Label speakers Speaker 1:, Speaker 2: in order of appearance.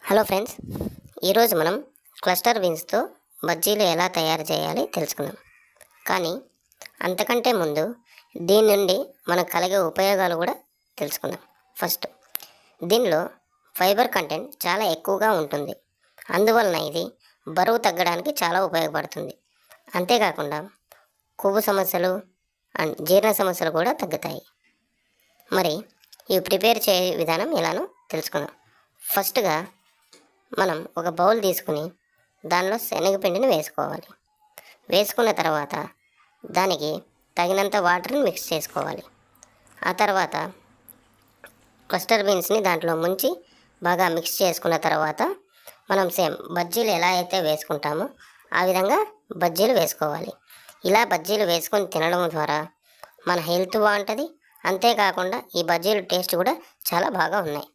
Speaker 1: Hello friends, ఈరోజు మనం cluster బీన్స్తో బజ్జీలు ఎలా తయారు చేయాలి తెలుసుకుందాం. కానీ అంతకంటే ముందు దీని నుండి మనకు కలిగే ఉపయోగాలు కూడా తెలుసుకుందాం. ఫస్ట్, దీనిలో ఫైబర్ కంటెంట్ చాలా ఎక్కువగా ఉంటుంది. అందువలన ఇది బరువు తగ్గడానికి చాలా ఉపయోగపడుతుంది. అంతేకాకుండా కొవ్వు సమస్యలు అండ్ జీర్ణ సమస్యలు కూడా తగ్గుతాయి. మరి ఇవి ప్రిపేర్ చేసే విధానం ఎలానో తెలుసుకుందాం. ఫస్ట్గా మనం ఒక బౌల్ తీసుకుని దానిలో శనగపిండిని వేసుకోవాలి. వేసుకున్న తర్వాత దానికి తగినంత వాటర్ని మిక్స్ చేసుకోవాలి. ఆ తర్వాత క్లస్టర్ బీన్స్ని దాంట్లో ముంచి బాగా మిక్స్ చేసుకున్న తర్వాత మనం సేమ్ బజ్జీలు ఎలా అయితే వేసుకుంటామో ఆ విధంగా బజ్జీలు వేసుకోవాలి. ఇలా బజ్జీలు వేసుకొని తినడం ద్వారా మన హెల్త్ బాగుంటుంది. అంతేకాకుండా ఈ బజ్జీలు టేస్ట్ కూడా చాలా బాగా ఉన్నాయి.